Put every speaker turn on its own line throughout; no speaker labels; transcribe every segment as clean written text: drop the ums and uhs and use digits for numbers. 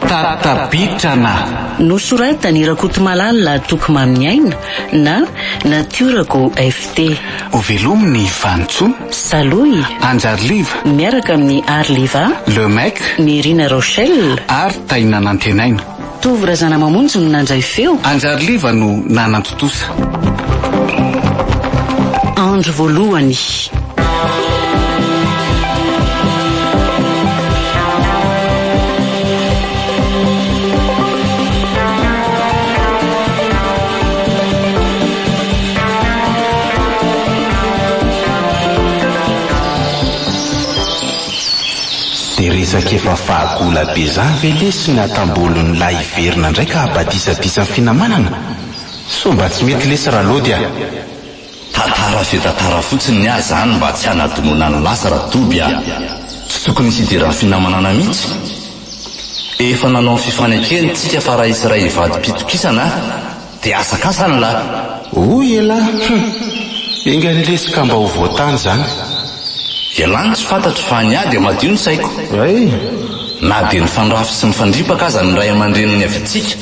tatabitrana
nosoratany Rakotomalala Tokomamy Aina na Natiorako FT.
Ho velominy Vantsoa,
Saloy,
Anjarliva,
miaraka amin'ny Arliva,
Le Mec,
Mirina Rochelle
ary Taina Nantenaina.
Tovy Razana Mamonjy no nandray feo.
Anjarliva no nanantotosa.
Andro voalohany.
Dia resaka efa fahagola be zany ve lesy ny atambolon'ny lahy iverina indray ka abadisabisa ny finamanana? So mba tsy mety lesy raha lody a.
Tantara fe tantara fotsiny ny ahy zany mba tsy hanadinona ny lasa raha toby a. Tsy tokony isidiran'ny finamanana mihitsy. Efa nanao ny fifanekeny tsika fa raha isy ray ivady pitokisana dia asakasana lahy.
Oy ela, inga ny lesy ka mba ho voatany zany.
Elany tsy fantatro fa ny ahy dia madio ny saiko. Na dia ny fandrafy sy ny fandripaka aza ny ray aman-dreny ny avitsika.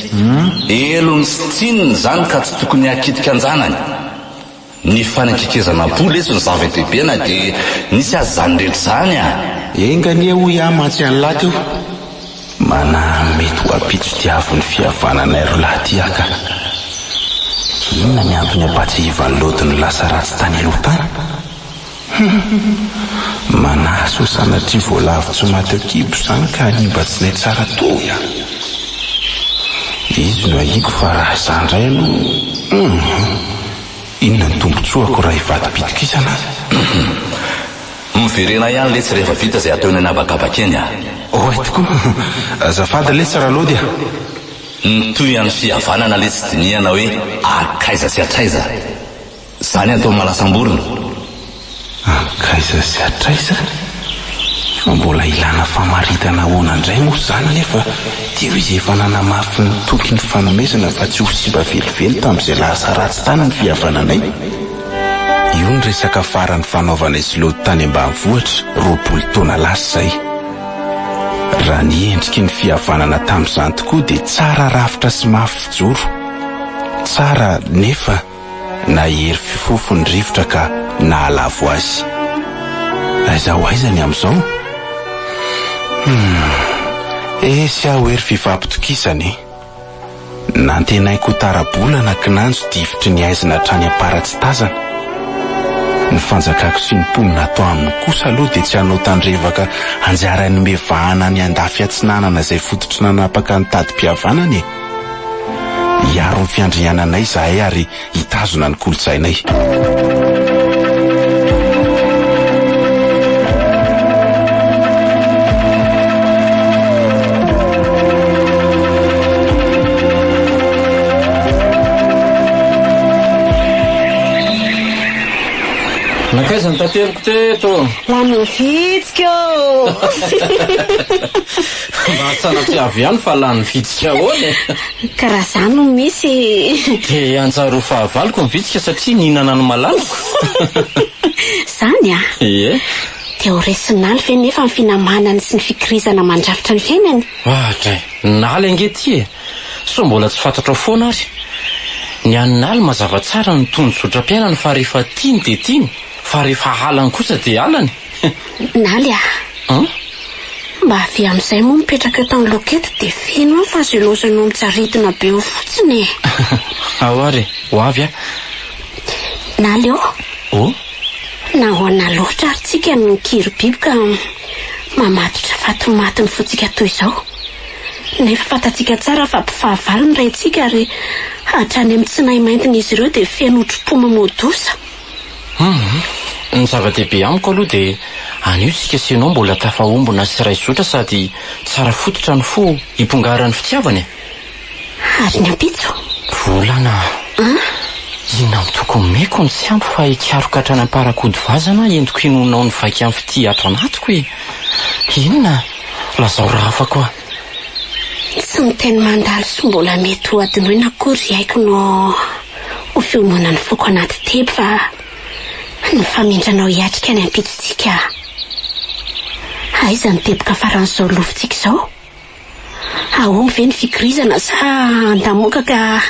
Elony sy tsininy zany ka tsy tokony hakitika anjanany. Ny fanekekezana po lesy ny zava-dehibe na dia nisy azy zany rehetra zany a.
Enga ny hoy amantsy any lahy teo. Mana mety ho apitso tiavy ny fihavanana ro lahy ty aka. Inona ny antony abatsy ivany lotiny lasa ratsy tany aloha tany? Manaso sanatria voalavitsy mateo kibo zany ka nimba tsy nay tsara toy a. Izy no ahiko fa raha izandray aloha. Inona ny tombotsoako raha ivady pitokisana?
Miverena ihany letsy rehefa vita izay ataony anabakabaka eny a.
Oe tokoa, azafady letsy raha lody a.
Nitoy any fihavanana letsy dinihana hoe akaiza sy atraiza. Zany atao malasamborona.
Akaiza sy atraiza? Fa mbola ilana famaritana honandray moa zany nefa dia izy efa nanamafy ny toky ny fanomezana fa tsy ho siba velively tamin'izay lasa ratsy tany ny fihavananay. Io ny resaka farany fanaovana izy lody tany ambanivohitra 20 taona lasa zay. Raha ny endriky ny fihavanana tamin'izany tokoa dia tsara rafitra sy mafy fijoro. Tsara nefa na hery fifofony rivotra ka na alavo azy. Aiza ho aiza ny amin'izao? Sy aho hery fifampitokisany. Nantenaiko tarabolana kinanjo divitry ny aizina trany aparatsy tazana. Ny fanjakako sy ny mponina atao aminy kosa aloha dia tsy hanao tandrevaka anjarany mevahana ny andafy atsinanana izay fototry nanapaka ny tady-pihavanany. Hiaro ny fiandriananay zahay ary hitazona ny kolotsainay.
Nakaiza ny tateliko teto?
Lany vitsika ô.
Mba tsanatsy avy ihany fa lany vitsika ahoana.
Karaha zany no misy.
Dia anjaro fahavaloko ny vitsika satria nihinana ny malaloko.
Zany a?
Ie.
Dia ho resinaly ve nefa ny finamanany sy ny fikirizana mandrafitra ny fiainany?
Tray, naly angety e. So mbola tsy fantatra foana ary. Ny aninaly mazava tsara ny tondro-tsotra-piainany fa rehefa tiany dia tiany. Fa rehefa halany kosa dia halany.
Naly a? Mba avy amin'izay moa mipetraka tao ny lokety dia feno fa zay lozanao mitsaritona be ho fotsiny e.
Ao ary, ho avy a.
Naly ô?
Oh?
Nahoana loatra ary tsika ny kirobiby ka mamatotra fatomatiny fotsika toy izao. Nefa fantatsika tsara fa mpifahavalo ny raintsika ary hatrany amin'ny tsy nahy maintina izy ireo dia feno otro-po mamodosa.
Ny zava-dehibe amiko aloha dia anio sika senao mbola tafahombona sy ray zotra sady tsara fototra ny fo hipongaran'ny fitiavany.
Ary ny ampitso?
Volana. Inona ny tokony meko ny tsy ampy fa hikaroka hatrany am-parakody vazana entiko hinonao ny vaika amin'ny fity ato anatiko e. Inona? Lazao raha hafa koa.
Tsy ny teny mandalo sy mbola mety ho adinoina akory haiko no ho fiomonana ny foko anaty teby fa ny famindranao hiatrika ny ampitsitsika. Aiza ny teboka faran'izao lofintsika izao? ahoana ve ny fikirizana sa andamoka ka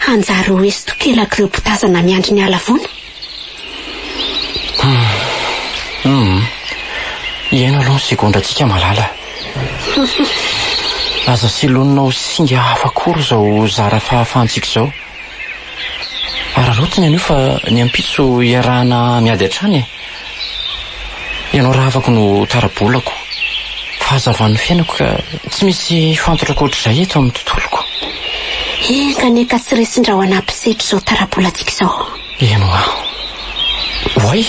anjary hoe sy tokelaka ireo potazana miandry ny alavona?
Iena aloha ny segondratsika malala. Aza silononao singa hafa kory zao zara fahafantsika zao. Ararotiny anio fa ny ampitso iarahana miady hatrany e. Ianao raha afaka no tarabolako. Fahazavan'ny fiainako ka tsy misy fantatra koatr'izay eto amin'ny tontoloko.
Kaneka tsy resin-drahona ampisetry zao tarabolantsika zao.
Eno Oay?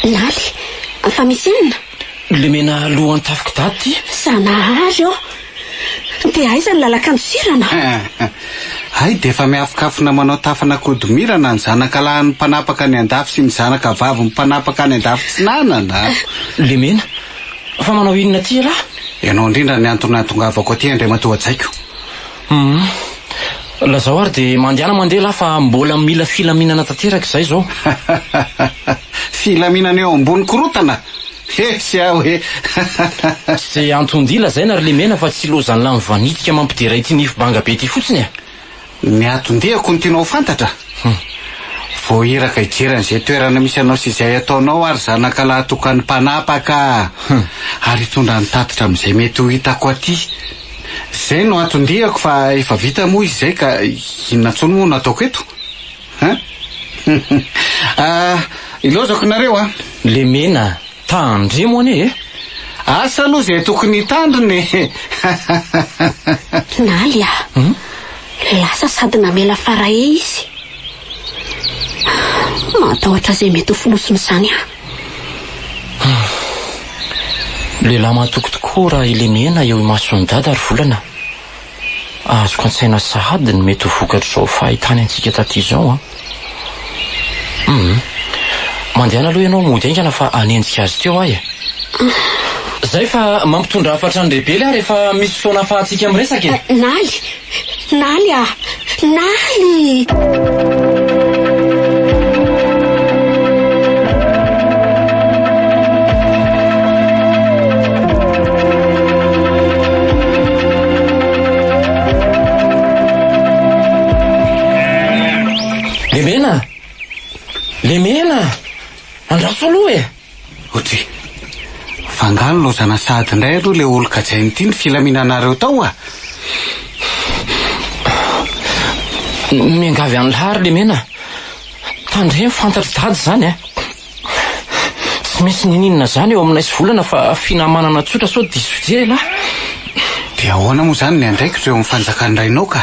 Naly, fa misy inona?
Le mena lohany tafika dady ty.
Sanahary eo. Dia aiza ny lalaka ny sirana?
Ay, de efa miafokafona manao tafana kodomirana ny zanaka lahy ny mpanapaka ny andafy sy ny zanaka vavy ny mpanapaka ny andafy tsy nanana.
Le mena, fa manao inona ty lahy?
Ianao indrindra ny antonatongavako aty Andray Matoa-tsaiko.
Lazao ary de mandehana mandeha lahy fa mbola mila filaminana tanteraka izay zao.
Filaminana eo ambony korotana. Sy aho hoe.
Sy antondila zay na ry le mena fa tsy lozany lamy vanitika mampidera ity nify banga be ty fotsiny.
Ny atondihako ny tianao fantatra. Vao iraka ijerany izay toerana misy anao sy izay ataonao ary zanaka lahy tokany mpanapaka. Ary hitondra ny tatitra amin'izay mety ho hitako aty. Zay no atondihako fa efa vita moa izy zay ka inona tsony moa nataoko eto? Ilozako nareo
Le mena, tandremo ane e?
Asa aloha zay tokony tandriny.
Naly lasa sady namela farahe izy. Matahotra zay mety ho folosony izany
Lehilahy mahatoky tokoa raha ile mena eo imason'ny dada ary volana. Azoko an-tsaina sahady ny mety ho vokatra zao fahitany antsika taty zao Mandehana aloha ianao mody aingana fa anenjika azy teo ahy. Zay fa mampitondra hafatra ny rebely aho rehefa misy fotoana ahafahantsika miresaka e.
Naly Naly
Le mena andraso aloha e.
Otry, fangano lozana sady indray aloha le olo-kajainy ity ny filaminanareo tao
Miangavy an'ny lahary le mena. Tandremo fantatra dady zany Tsy misy ninina zany eo aminay sy volana fa finamanana tsotra sao diso fijery lahy.
Dia ahoana moa zany ny andraikitra eo amin'ny fanjakan'irainao ka?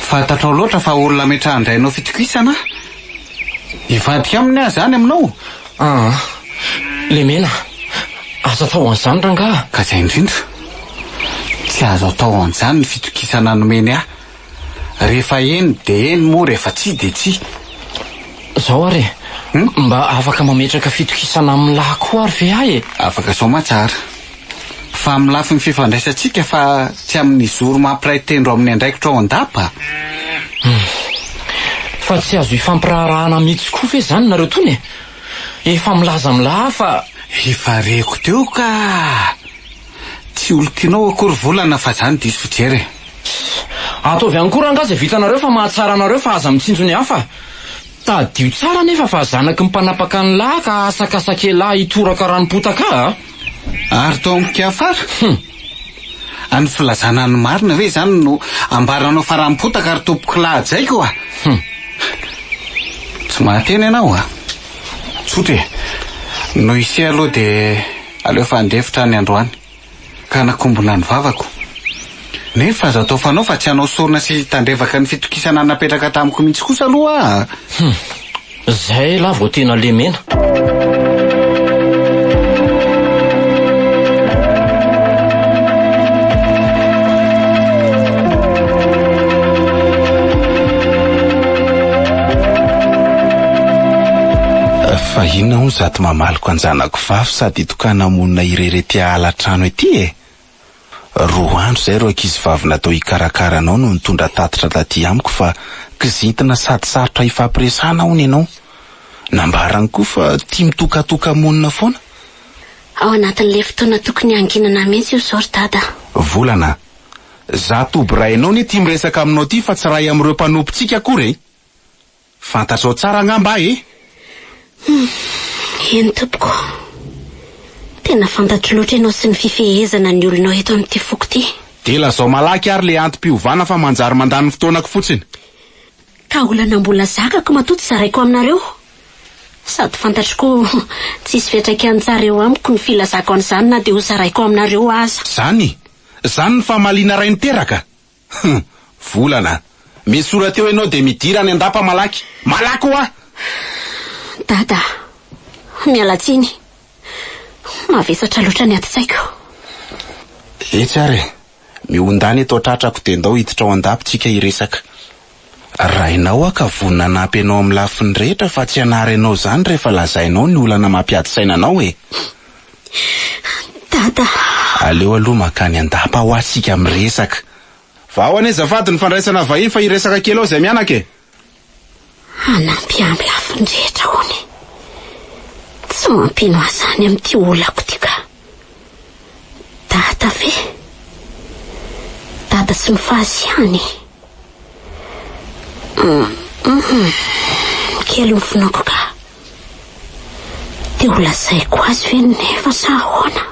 Fantatrao loatra fa olona metrahandrainao fitokisana? Ivadika aminy ahy zany aminao?
Le mena, azo atao an'izany rangaha.
Ka zay indrindra, tsy azo atao an'izany ny fitokisana nomeny ahy. Rehefa eny de eny moa, rehefa tsy de tsy.
Zao ary mba afaka mametraka fitokisana amin'ny lahy koa ary ve ahy e?
Afaka sao matsara. Fa amin'ny lafiny fifandraisantsika fa tsy amin'ny zoro mampiray tendro amin'ny andraikitra ao an-dapa.
Fa tsy azo ifampiraharahana mihitsy koa ve zany nareo tony? Efa milaza milaha fa
efa reko teo ka tsy olo-tinao akory volana fa zany diso fijery.
Ataovy ihany koa rangazy vitanareo fa mahatsara anareo fa aza mitsinjo ny hafa. Tadio tsara nefa fa zanaky mpanapaka ny lahy ka asakasakelahy hitoraka ranom-potaka
Ary tao amiko afara. Any filazana ny marina ve zany no ambaranao fa ranom-potaka ary tompoko lahajaiko Tsy mahateny ianao Tsotra no isy aloha de aleo fandefitra ny androany ka nakombona ny vavako. Nefa azo atao fanao fa tsy hanao sorona sy tandrevaka ny fitokisana napetraka tamiko mihitsy kosa aloha
Zay la vao tena le mena.
Fa inona ho zato mamaliko anjanako vavy sady hitokana monina irerety alatrano ety Roa andro zay ro ankizy vavy natao hikarakara anao no nitondra tatitra taty amiko fa kizintina sady sarotra ifampiresana hony ianao. Nambarany koa fa tia mitokatoka monina foana.
Ao anatin'le fotoana tokony anginana mihitsy io zao ry dada.
Volana, za toborainao ny tia miresaka aminao ty fa tsy ray amin'ireo mpanompontsika akory. Fantatrao tsara angamba
Eny tompoko. Tena fantatro loatra ianao sy ny fifehezana ny olonao eto amin'ity foko ty.
De lazao malaky ary le antom-piovana fa manjary mandany fotoanako fotsiny.
Ka olana mbola zakako matoto zaraiko aminareo. Sady fantatro koa tsisy fiantraikan-tsareo amiko ny filazako an'izany na dia ho zaraiko aminareo aza.
Zany ny famaliana ray niteraka. Volana, misora teo ianao de midira ny andapa malaky. Malaky hoa!
Dada, mialatsiny. Mavesatra loatra ny aty-tsaiko.
Etsy mihondany eto tratrako de ndao hiditra ao andapitsika iresaka. Rainao ka vonina nampy anao amin'ny lafiny rehetra fa tsy anary anao zany rehefa lazainao ny olana mampiady sainanao
Dada.
Aleo aloha makany andapa ho asika miresaka. Va ho aneza fady ny fandraisana vahiny fa iresaka kely ao zay mianaka
Anampy amin'ny lafiny rehetra hony. Tsy mampino azany amin'ity olako ty ka. Dada ve? Dada sy mifahasiany. Kely mifinako ka. Dia ho lazaiko azy ve nefa sa ahoana?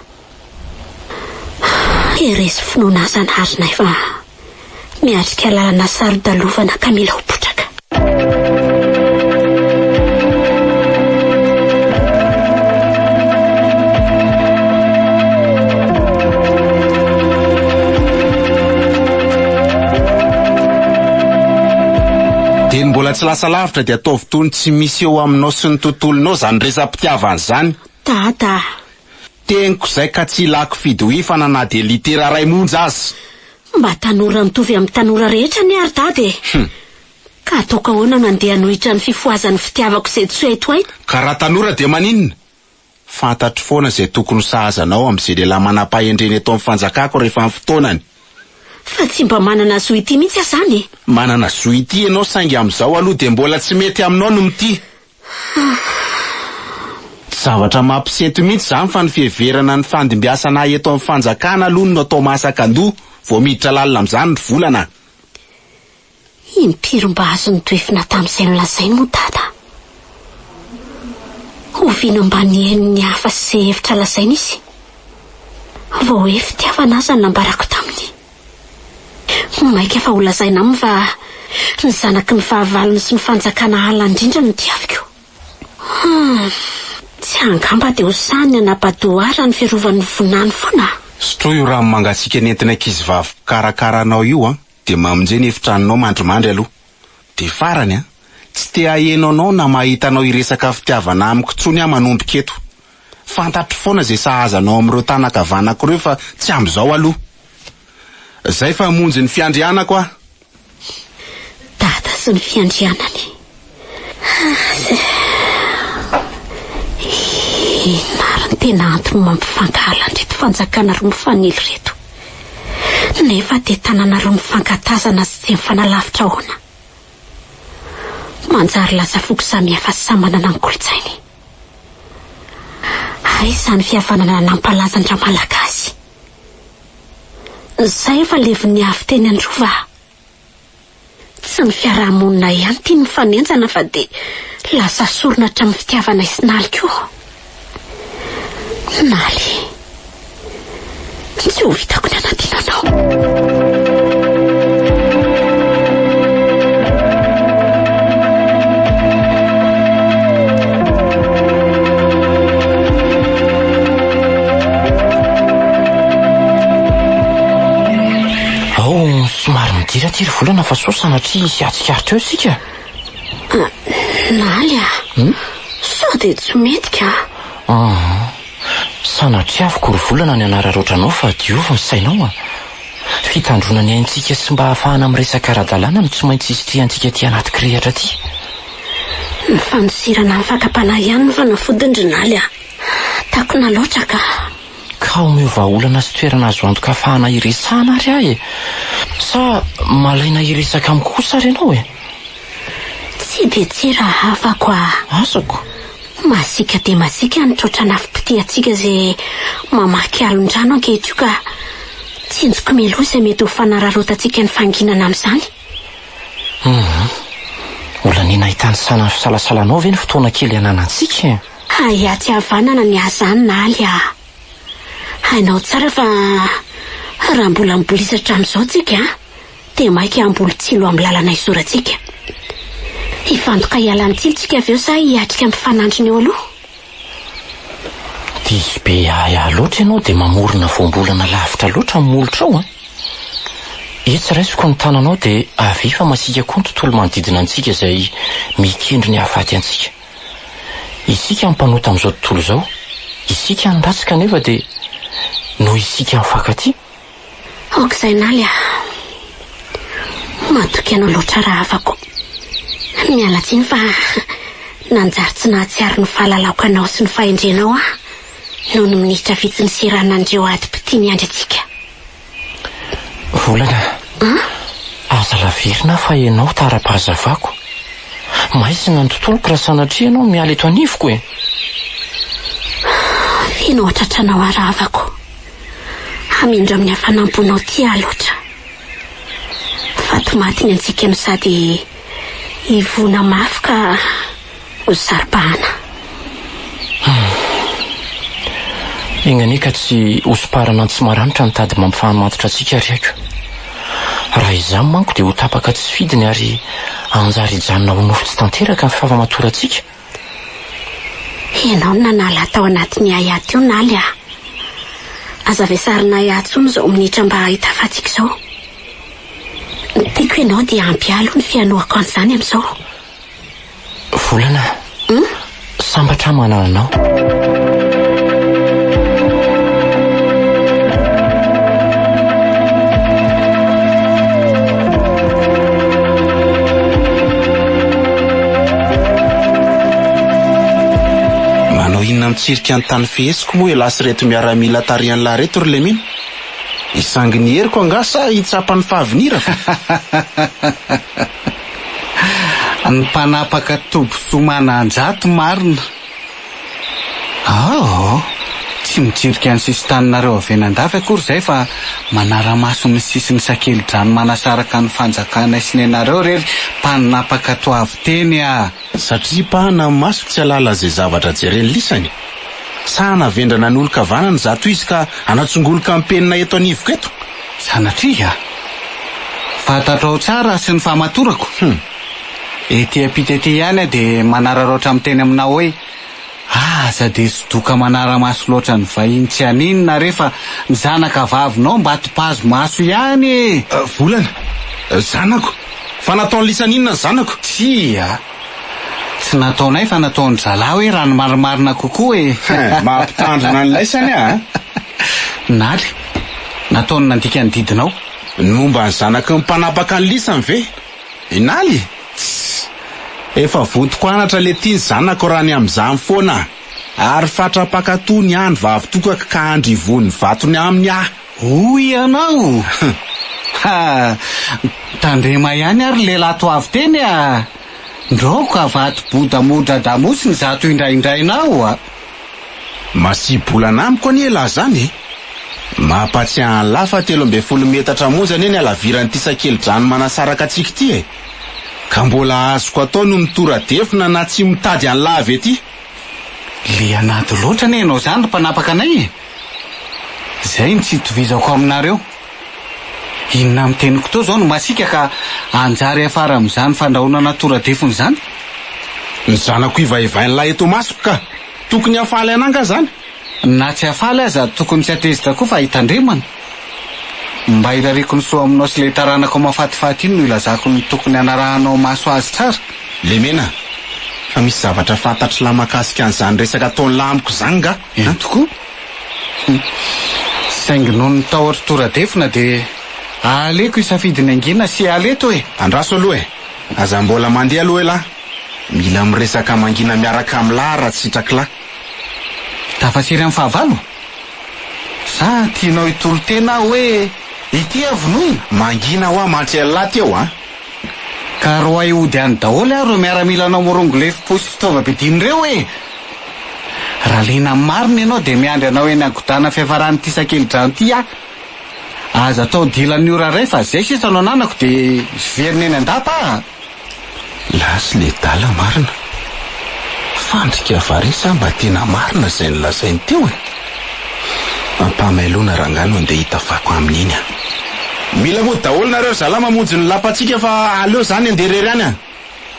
Eresy finoana azanarina fa miatrika lalana sarodalovana ka mila ho potraka.
De mbola tsy lasa lavitra de ataovy toy ny tsy misy eo aminao sy ny tontolonao zany resam-pitiavana zany.
Dada,
teniko zay ka tsy ilako fidohifana na de litera ray monja azy.
Mba tanora mitovy amin'ny tanora rehetra ny ary dady. Ka ataoko ahoana mandeha nohitra ny fifoazan'ny fitiavako izay tsy eto ay?
Ka raha tanora de maninona? Fantatro foana zay tokony sahazanao amin'izay lehilahy manam-pahendreny eto amin'ny fanjakako rehefa amin'ny fotoanany.
Fa tsy mba manana zoity mihitsy azany.
Manana zoity ianao saingy amin'izao aloha de mbola tsy mety aminao no mity. Zavatra mampisento mihitsy zany fa ny fiheverana ny fandimbiasana eto amin'ny fanjakana aloha no atao masaka andoha vao miditra lalina amin'izany ny volana.
Impiry-mba azo ny toefina tamin'izay nolazainy moa dada. Oviana mba nihainy hafa sy izay hevitra lazainy izy. Vao hoe fitiavana azy ny nambarako taminy. Maika fa ho lazaina aminy fa ny zanaky ny fahavalony sy ny fanjakana ala indrindra no tiaviko. Tsy angamba dia ho sany anapadoara ny fiarovan'ny vonany foana.
Sotro io raha mangatsika nentina ankizy-vavy karakaranao io de mamonjeny efitranonao mandromandry aloha. De farany tsy te ahenonao na mahitanao iresaka fitiavana amiko tsony manomboka eto. Fantatro foana zay sahazanao amin'ireo tanakavanako ireo fa tsy amin'izao aloha. Zay fa monjy ny fiandrianako
Dada sy ny fiandrianany. Mariny tena antony mampifankala andreto fanjakana roa mifanily reto. Nefa dia tanana roa mifankatazana sy tsy mifanalavitra ahoana. Manjary lasa foko samihafa sy samy manana ny kolotsainy. Izany fihavanana nampalazandra malagasy. Zay efa leviny avy teny androva. Tsy ny fiarahamonina ihany tia ny fanenjana fa dia lasa sorona hatramin'ny fitiavana isinaly koa. Naly, tsy ho vitako ny anatinanao.
Somary midira-tiry volana fa so sanatria sy atsikaritra eo sika.
Naly sao dia tsy mety ka.
Sanatria avoko ry volana ny anararoatranao fa diova ny sainao fitandrona ny aintsika sy mba hahafahana miresaka ara-dalàna no tsy maintsy isitrehantsika ty anaty kirihatra ty.
Ny fanosirana amin'ny fakapana ihany ny fanafodindry Naly takona loatra ka.
Ka omeova olana sy toerana azo antoka ahafahana iresana ary ahy sa malaina iresaka amiko kosa renao
Tsy dia tsy raha hafako
asako.
Masika dia masika ny trotra nafim-pitiatsika izay mamaky alon-drano ankehitrio ka tsy Tsinjoko meloa izay mety ho fanararotantsika ny fanginana amin'izany.
Olana iny ahitany sanany fisalasalanao ve ny fotoana kely ananantsika?
Aty havanana ny azany naly hainao tsara fa raha mbola mibolisatra amin'izao tsika dia maika hamboly tsilo amin'ny lalana isorantsika. Hifantoka hialany tsilotsika avy eo sa hiatrika mifanandriny eo aloha?
Dia be loatra ianao dia mamorona voambolana lavitra loatra molotra ao Etsy raisiko ny tananao dia avy fa masika koa ny tontolo manodidina antsika izay mikendry ny hahafaty antsika. Isika mpanota amin'izao tontolo izao, isika niratsika nefa dia noho isika mifankaty.
Aok'izay naly matoky anao loatra raha afako. Miala tsiny fa nanjary tsy nahatsiaro ny fahalalako anao sy ny fahendrenao noho ny minitra vitsy ny siranandreo adi-piti ny andry atsika.
Volana, aza laverina fa ianao tara-pahazavako. Maizina ny tontoloko raha sanatria ianao miala eto anivoko e.
Feno atratranao aravako. Hamindra amin'ny hafanamponao ty loatra. Fato maty ny antsika no sady ivona mafy ka ho saripahana.
Inganika tsy hosiparana tsy maranitra ny tady mampifamatotra antsika riako. Raha izany manko dia ho tapaka tsy fidiny ary anjary hijanona ho nofo tsy tanteraka ny fafamatorantsika.
Ianao nanala tao anatin'ny ahiaty io naly aza vesarina ahiatsony izao minitra mba hitafatsika izao. Tiako ianao dia ampy alo ny fianoako an'izany amin'izao.
Volana, sambatra manana anao.
Inona mitsirika ny tany fihesiko moa lasy reto miaramila tarian'la reto ry Lemina. Isangy ny heriko angasa hitsapany fahavinira fa.
Ny mpanapaka tombosomana anjato marina. Tsy mitsirika ny sisy taninareo avenandafy akory izay fa manara-maso ny sisiny sakely-drano manasaraka ny fanjakana isinenareo rery mpanapaka toavy teny
Satria pahana ny masoko tsy alala izay zavatra jereny lisany. Sa navendrana ny olo-kavanana zato izy ka anatsongoloka ny penina eto anivoko eto.
Sanatria fantatrao tsara sy ny fahamatorako. Ety apitety ihany dia manararoatra amin'ny teny aminao hoe aza dia sy doka manara-maso loatra ny vahiny tsy aninona rehefa ny zanaka vavinao mba to-pazo maso ihany.
Volana, zanako, fa nataony lisaninona ny zanako?
Tsy nataonay fa nataony zalahy hoe rano marimarina kokoa e.
Mampitandrina ny laisany
Naly, nataony nandika ny didinao.
Ny momba ny zanaka ny mpanapaka ny lisany ve? Naly, efa votoko anatra le tiany zanako raha ny amin'izany foana. Ary fatrapakato ny andro vavitokaka ka andrivony vatony aminy
Hoy ianao. Tandrema ihany ary lehilahy toavy teny Ndroka vato boda modra damosiny zato indraindrainao
Masibolana amiko any ela zany Mampatsiahy ny lafa 13 metatra monjany eny alaviran'ity sakely-drano manasaraka atsika ty Ka mbola azoko atao no mitoradefina na tsy mitady any lava ety.
Le anaty loatra ne ianao zany mpanapaka anay Zay ny tsy itovizako aminareo. Inona miteniko to zao no masika ka anjary afara amin'izany fandrahonana toradefiny zany.
Ny zanako ivaivain'lahy eto masoko ka tokony hafaly ananga zany.
Na tsy hafaly aza tokony tsy atezitra koa fa hitandremana. Mba ilariko ny soa aminao sy le taranako mafatifaty iny no ilazako ny tokony anarahanao maso azy tsara.
Lemena, fa misy zavatra fantatry la makasika an'izany resaka ataony lamiko zany nga.
Tokoa. Saingy noho ny tahotra toradefina dia aleko isafidiny angina sy aleto
Andraso aloha aza mbola mandeha aloha lahy. Mila miresaka mangina miaraka amin'ny lahy raha tsy sitraky lahy.
Tafasiry amin'ny fahavalo. Sa tianao hitolo tena hoe ity avonoina.
Mangina ho mantry lahy teo
Ka roa iody any daholo ro miaramila anao morongo lefi-posy fitaovam-pidiny reo Raha lena marina ianao dia miandry anao eny agodana fiafarany ty sakely-drano ty aza atao dilany ora ray fa zay sisa no ananako dia verina eny andapa.
Lasy le dala marina. Fandrika varisa mba tena marina izay nolazainy teo e. Mampamailona rangano andeha hitafako amin'iny a.
Mila moa daholo nareo zala mamonjy ny lapatsika fa aleo zany anderery any a.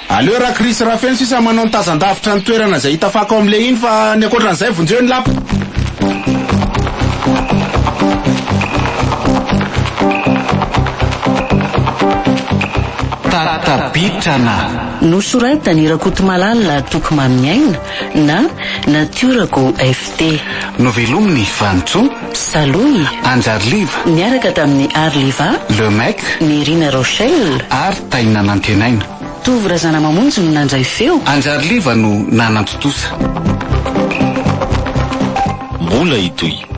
Aleo raha Krisy Rafeno sisa manao ny tazan-davitra ny toerana izay hitafako amin'le iny fa ny ankoatran'izay vonjeo ny lapa.
Tatabitrana
nosoratany Rakotomalala Tokimaniaina na Natiorako FT.
novelominy Vantso,
Saloy,
Anjarliva,
niaraka tamin'ny Arliva,
Le Mec
ny Rina Rochelle
ary Taina Nantenaina.
Tovorazana mamonjy no nandray feo.
Anjarliva no nanantotosa.
Mbola itoy